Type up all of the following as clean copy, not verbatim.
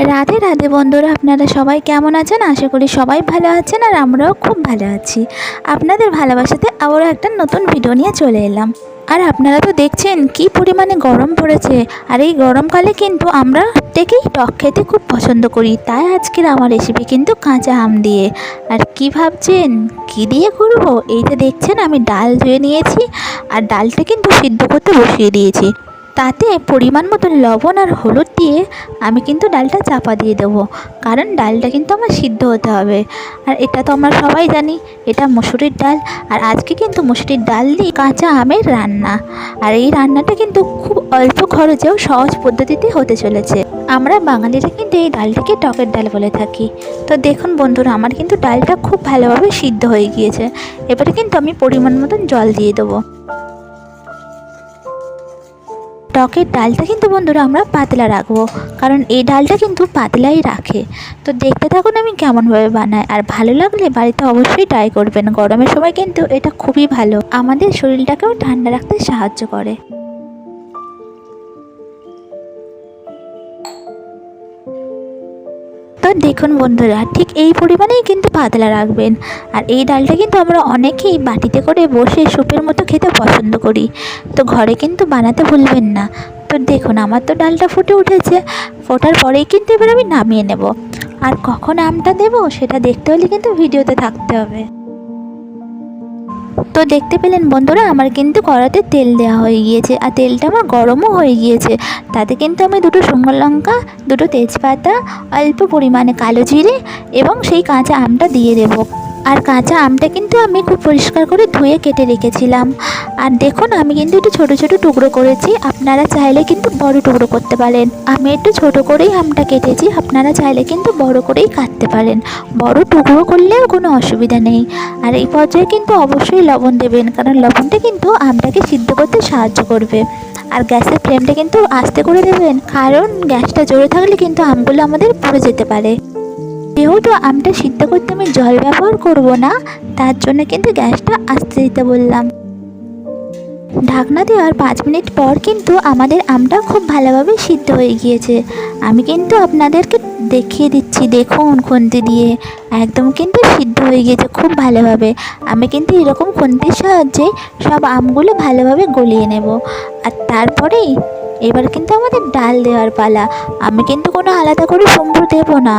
রাধে রাধে বন্ধুরা, আপনারা সবাই কেমন আছেন? আশা করি সবাই ভালো আছেন আর আমরাও খুব ভালো আছি। আপনাদের ভালোবাসাতে আবারও একটা নতুন ভিডিও নিয়ে চলে এলাম। আর আপনারা তো দেখছেন কি পরিমাণে গরম পড়েছে, আর এই গরমকালে কিন্তু আমরা প্রত্যেকেই টক খেতে খুব পছন্দ করি। তাই আজকের আমার রেসিপি কিন্তু কাঁচা আম দিয়ে। আর কি ভাবছেন কি দিয়ে করব? এই যে দেখছেন আমি ডাল ধুয়ে নিয়েছি, আর ডালটা কিন্তু সিদ্ধ করতে বসিয়ে দিয়েছি। তাতে পরিমাণ মতো লবণ আর হলুদ দিয়ে আমি কিন্তু ডালটা চাপা দিয়ে দেবো, কারণ ডালটা কিন্তু আমার সিদ্ধ হতে হবে। আর এটা তো আমরা সবাই জানি, এটা মসুরির ডাল। আর আজকে কিন্তু মসুরির ডাল দিয়ে কাঁচা আমের রান্না। আর এই রান্নাটা কিন্তু খুব অল্প খরচেও সহজ পদ্ধতিতে হতে চলেছে। আমরা বাঙালিরা কিন্তু এই ডালটাকে টকের ডাল বলে থাকি। তো দেখুন বন্ধুরা, আমার কিন্তু ডালটা খুব ভালোভাবে সিদ্ধ হয়ে গিয়েছে। এবারে কিন্তু আমি পরিমাণ মতন জল দিয়ে দেবো। টকের ডালটা কিন্তু বন্ধুরা আমরা পাতলা রাখবো, কারণ এই ডালটা কিন্তু পাতলাই রাখে। তো দেখতে থাকুন আমি কেমনভাবে বানাই, আর ভালো লাগলে বাড়িতে অবশ্যই ট্রাই করবেন। গরমের সময় কিন্তু এটা খুবই ভালো, আমাদের শরীরটাকেও ঠান্ডা রাখতে সাহায্য করে। তো দেখুন বন্ধুরা, ঠিক এই পরিমাণেই কিন্তু পাতলা রাখবেন। আর এই ডালটা কিন্তু আমরা অনেকেই বাটিতে করে বসে স্যুপের মতো খেতে পছন্দ করি। তো ঘরে কিন্তু বানাতে ভুলবেন না। তো দেখুন আমার তো ডালটা ফুটে উঠেছে, ফোটার পরেই কিন্তু এবার আমি নামিয়ে নেব। আর কখন আমটা দেবো সেটা দেখতে হলে কিন্তু ভিডিওতে থাকতে হবে। তো দেখতে পেলেন বন্ধুরা, আমার কিন্তু কড়াতে তেল দেওয়া হয়ে গিয়েছে, আর তেলটা আমার গরমও হয়ে গিয়েছে। তাতে কিন্তু আমি দুটো শুকনো লঙ্কা, দুটো তেজপাতা, অল্প পরিমাণে কালো জিরে এবং সেই কাঁচা আমটা দিয়ে দেবো। আর কাঁচা আমটা কিন্তু আমি খুব পরিষ্কার করে ধুয়ে কেটে রেখেছিলাম। আর দেখুন আমি কিন্তু একটু ছোটো ছোটো টুকরো করেছি, আপনারা চাইলে কিন্তু বড় টুকরো করতে পারেন। আমি একটু ছোটো করেই আমটা কেটেছি, আপনারা চাইলে কিন্তু বড় করেই কাটতে পারেন। বড় টুকরো করলেও কোনো অসুবিধা নেই। আর এই পর্যায়ে কিন্তু অবশ্যই লবণ দেবেন, কারণ লবণটা কিন্তু আমটাকে সিদ্ধ করতে সাহায্য করবে। আর গ্যাসের ফ্লেমটা কিন্তু আস্তে করে দেবেন, কারণ গ্যাসটা জোরে থাকলে কিন্তু আমগুলো আমাদের পুড়ে যেতে পারে। যেহেতু আমটা সিদ্ধ করতে আমি জল ব্যবহার করব না, তার জন্য কিন্তু গ্যাসটা আস্তে দিতে বললাম। ঢাকনা দেওয়ার 5 মিনিট পর কিন্তু আমাদের আমটা খুব ভালোভাবে সিদ্ধ হয়ে গিয়েছে। আমি কিন্তু আপনাদেরকে দেখিয়ে দিচ্ছি, দেখুন খুন্তি দিয়ে একদম কিন্তু সিদ্ধ হয়ে গিয়েছে খুব ভালোভাবে। আমি কিন্তু এরকম খুন্তির সাহায্যে সব আমগুলো ভালোভাবে গলিয়ে নেব। আর তারপরেই এবার কিন্তু আমাদের ডাল দেওয়ার পালা। আমি কিন্তু কোনো আলাদা করে সম্বর দেব না,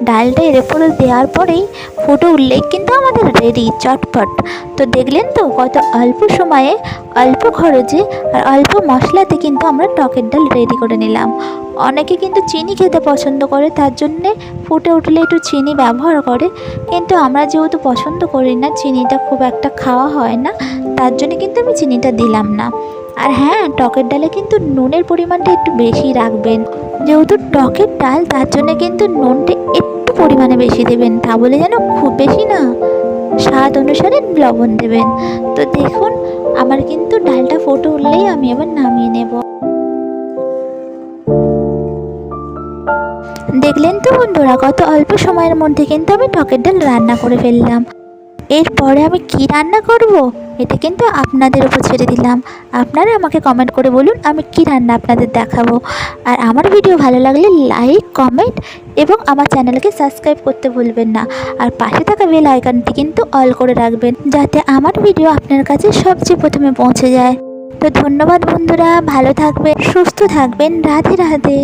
ডালটা এর উপরে দেওয়ার পরেই ফুটে উঠলেই কিন্তু আমাদের রেডি চটপট। তো দেখলেন তো কত অল্প সময়ে, অল্প খরচে আর অল্প মশলাতে কিন্তু আমরা টকের ডাল রেডি করে নিলাম। অনেকে কিন্তু চিনি খেতে পছন্দ করে, তার জন্যে ফুটে উঠলে একটু চিনি ব্যবহার করে, কিন্তু আমরা যেহেতু পছন্দ করি না, চিনিটা খুব একটা খাওয়া হয় না, তার জন্য কিন্তু আমি চিনিটা দিলাম না। আর হ্যাঁ, টকের ডালে কিন্তু নুনের পরিমাণটা একটু বেশি রাখবেন। যেহেতু টকের ডাল, তার জন্য কিন্তু নুনটা একটু পরিমাণে বেশি দেবেন, তা বলে যেন খুব বেশি না, স্বাদ অনুসারে লবণ দেবেন। তো দেখুন আমার কিন্তু ডালটা ফুটে উঠলেই আমি আবার নামিয়ে নেব। দেখলেন তো বন্ধুরা, কত অল্প সময়ের মধ্যে কিন্তু আমি টকের ডাল রান্না করে ফেললাম। এরপরে আমি কি রান্না করব এটা কিন্তু আপনাদের উপর ছেড়ে দিলাম। আপনারা আমাকে কমেন্ট করে বলুন আমি কি রান্না আপনাদের দেখাবো। আর আমার ভিডিও ভালো লাগলে লাইক, কমেন্ট এবং আমার চ্যানেলকে সাবস্ক্রাইব করতে ভুলবেন না। আর পাশে থাকা বেল আইকনটি কিন্তু অল করে রাখবেন, যাতে আমার ভিডিও আপনার কাছে সবচেয়ে প্রথমে পৌঁছে যায়। তো ধন্যবাদ বন্ধুরা, ভালো থাকবেন, সুস্থ থাকবেন, রাধে রাধে।